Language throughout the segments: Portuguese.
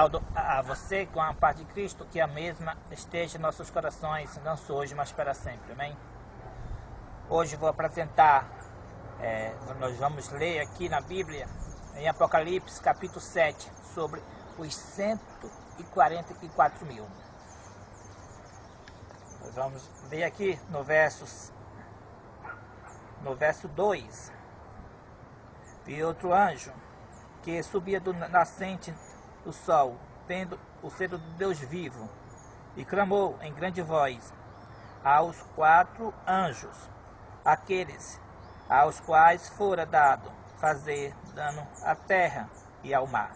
Saúdo a você com a paz de Cristo, que a mesma esteja em nossos corações, não só hoje, mas para sempre. Amém? Hoje vou apresentar, nós vamos ler aqui na Bíblia, em Apocalipse capítulo 7, sobre os 144 mil. Nós vamos ver aqui no verso 2. Vi outro anjo que subia do nascente do sol, tendo o selo do Deus vivo, e clamou em grande voz aos 4 anjos, aqueles aos quais fora dado fazer dano à terra e ao mar,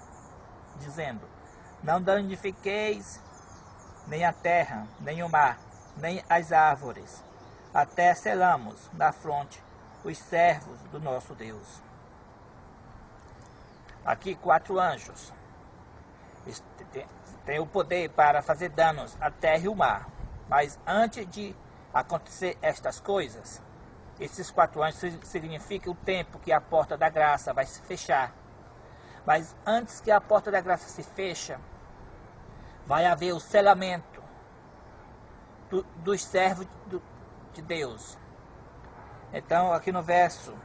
dizendo: não danifiqueis nem a terra, nem o mar, nem as árvores, até selamos na fronte os servos do nosso Deus. Aqui 4 anjos têm o poder para fazer danos à terra e o mar. Mas antes de acontecer estas coisas, esses 4 anjos significam o tempo que a porta da graça vai se fechar. Mas antes que a porta da graça se feche, vai haver o selamento dos servos de Deus. Então, aqui no verso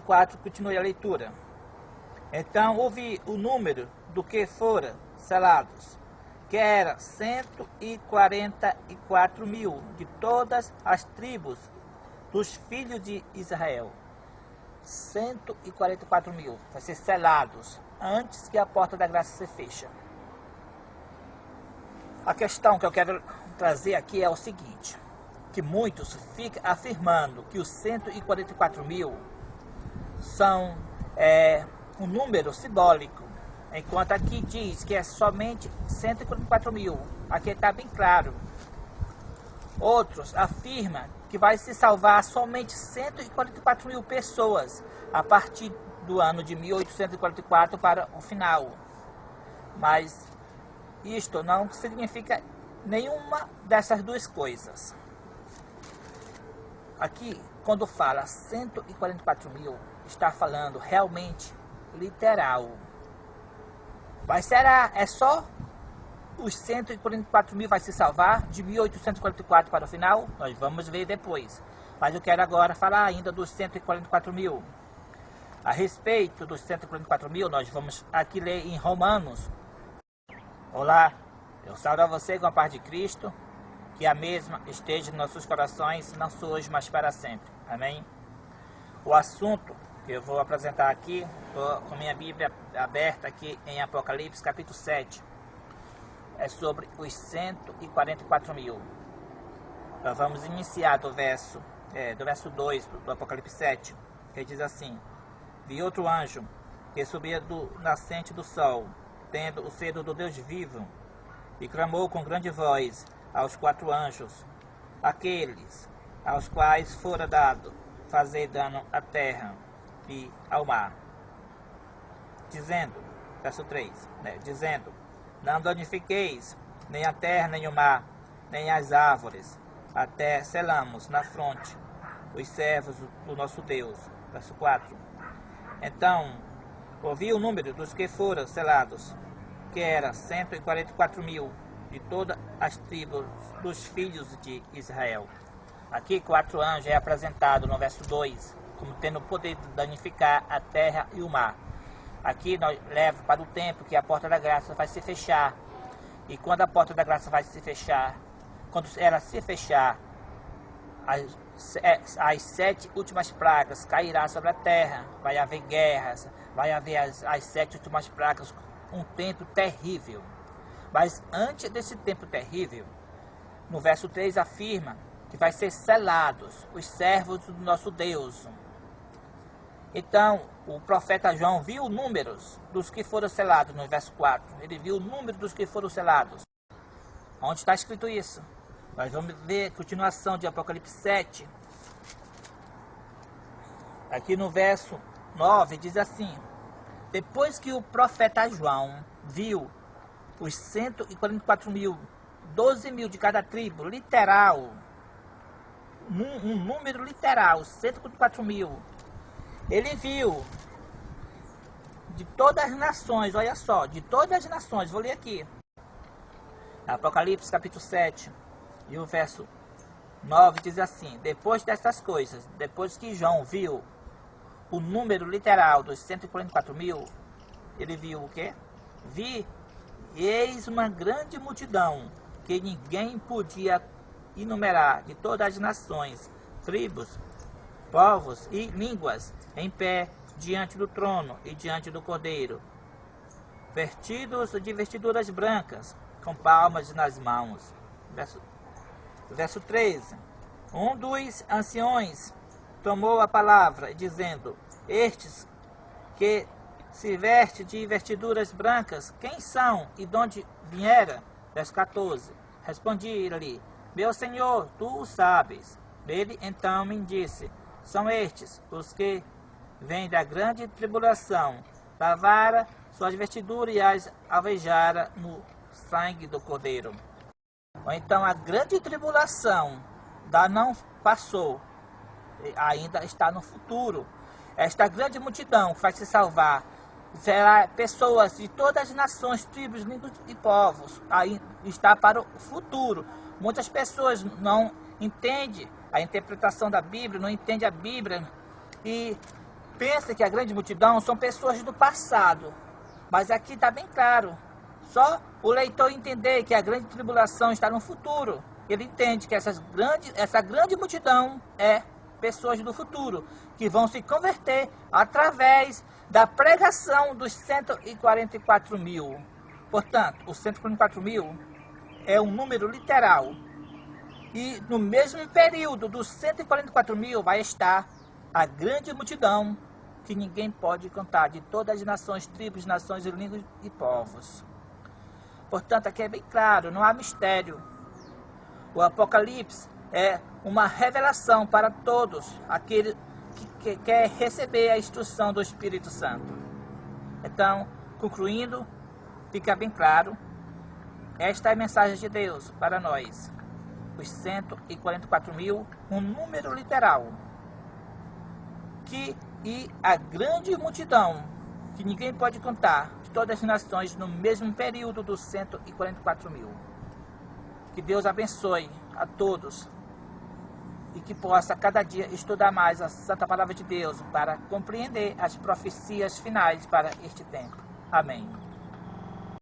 4, continue a leitura. Então ouvi o número do que fora selados, que era 144 mil de todas as tribos dos filhos de Israel. 144 mil vai ser selados antes que a porta da graça se feche. A questão que eu quero trazer aqui é o seguinte: que muitos ficam afirmando que os 144 mil são um número simbólico, enquanto aqui diz que é somente 144 mil. Aqui está bem claro. Outros afirmam que vai se salvar somente 144 mil pessoas a partir do ano de 1844 para o final. Mas isto não significa nenhuma dessas duas coisas. Aqui, quando fala 144 mil, está falando realmente literal. Mas será? É só os 144 mil vai se salvar de 1844 para o final? Nós vamos ver depois. Mas eu quero agora falar ainda dos 144 mil. A respeito dos 144 mil, nós vamos aqui ler em Romanos. Olá, eu saúdo a você com a paz de Cristo, que a mesma esteja em nossos corações, não só hoje, mas para sempre. Amém? O assunto que eu vou apresentar aqui, estou com minha Bíblia aberta aqui em Apocalipse capítulo 7, é sobre os 144 mil. Nós vamos iniciar do verso 2 do Apocalipse 7, que diz assim: vi outro anjo que subia do nascente do sol, tendo o selo do Deus vivo, e clamou com grande voz aos 4 anjos, aqueles aos quais fora dado fazer dano à terra e ao mar, dizendo, verso 3, dizendo: não danifiqueis nem a terra, nem o mar, nem as árvores, até selamos na fronte os servos do nosso Deus. Verso 4. Então ouvi o número dos que foram selados, que era 144 mil de todas as tribos dos filhos de Israel. Aqui 4 anjos é apresentado no verso 2 como tendo o poder de danificar a terra e o mar. Aqui nós leva para o tempo que a porta da graça vai se fechar. E quando a porta da graça vai se fechar, quando ela se fechar, as 7 últimas pragas cairá sobre a terra. Vai haver guerras, vai haver as 7 últimas pragas, um tempo terrível. Mas antes desse tempo terrível, no verso 3 afirma que vai ser selados os servos do nosso Deus. Então, o profeta João viu números dos que foram selados no verso 4. Ele viu o número dos que foram selados. Onde está escrito isso? Nós vamos ver a continuação de Apocalipse 7. Aqui no verso 9 diz assim: depois que o profeta João viu os 144 mil, 12 mil de cada tribo, literal, um número literal, 144 mil, ele viu de todas as nações, olha só, de todas as nações, vou ler aqui. Apocalipse capítulo 7 e o verso 9 diz assim: depois dessas coisas, depois que João viu o número literal dos 144 mil, ele viu o quê? Eis uma grande multidão que ninguém podia enumerar, de todas as nações, tribos, povos e línguas, em pé diante do trono e diante do Cordeiro, vestidos de vestiduras brancas, com palmas nas mãos. Verso 13. Um dos anciões tomou a palavra, dizendo: estes que se veste de vestiduras brancas, quem são e de onde vieram? Verso 14. Respondi-lhe: meu Senhor, tu o sabes. Ele então me disse: são estes os que vêm da grande tribulação, lavaram suas vestiduras e as alvejaram no sangue do Cordeiro. Ou então a grande tribulação ainda não passou, ainda está no futuro. Esta grande multidão que vai se salvar será pessoas de todas as nações, tribos, línguas e povos. Aí está para o futuro. Muitas pessoas não entendem a interpretação da Bíblia, não entendem a Bíblia e pensam que a grande multidão são pessoas do passado. Mas aqui está bem claro. Só o leitor entender que a grande tribulação está no futuro. Ele entende que essa grande multidão é pessoas do futuro, que vão se converter através da pregação dos 144 mil. Portanto, os 144 mil é um número literal. E no mesmo período dos 144 mil vai estar a grande multidão que ninguém pode contar, de todas as nações, tribos, nações, línguas e povos. Portanto, aqui é bem claro, não há mistério. O Apocalipse é uma revelação para todos aquele que quer receber a instrução do Espírito Santo. Então, concluindo, fica bem claro, esta é a mensagem de Deus para nós. Os 144 mil, um número literal. E a grande multidão, que ninguém pode contar, de todas as nações, no mesmo período dos 144 mil. Que Deus abençoe a todos e que possa cada dia estudar mais a Santa Palavra de Deus para compreender as profecias finais para este tempo. Amém.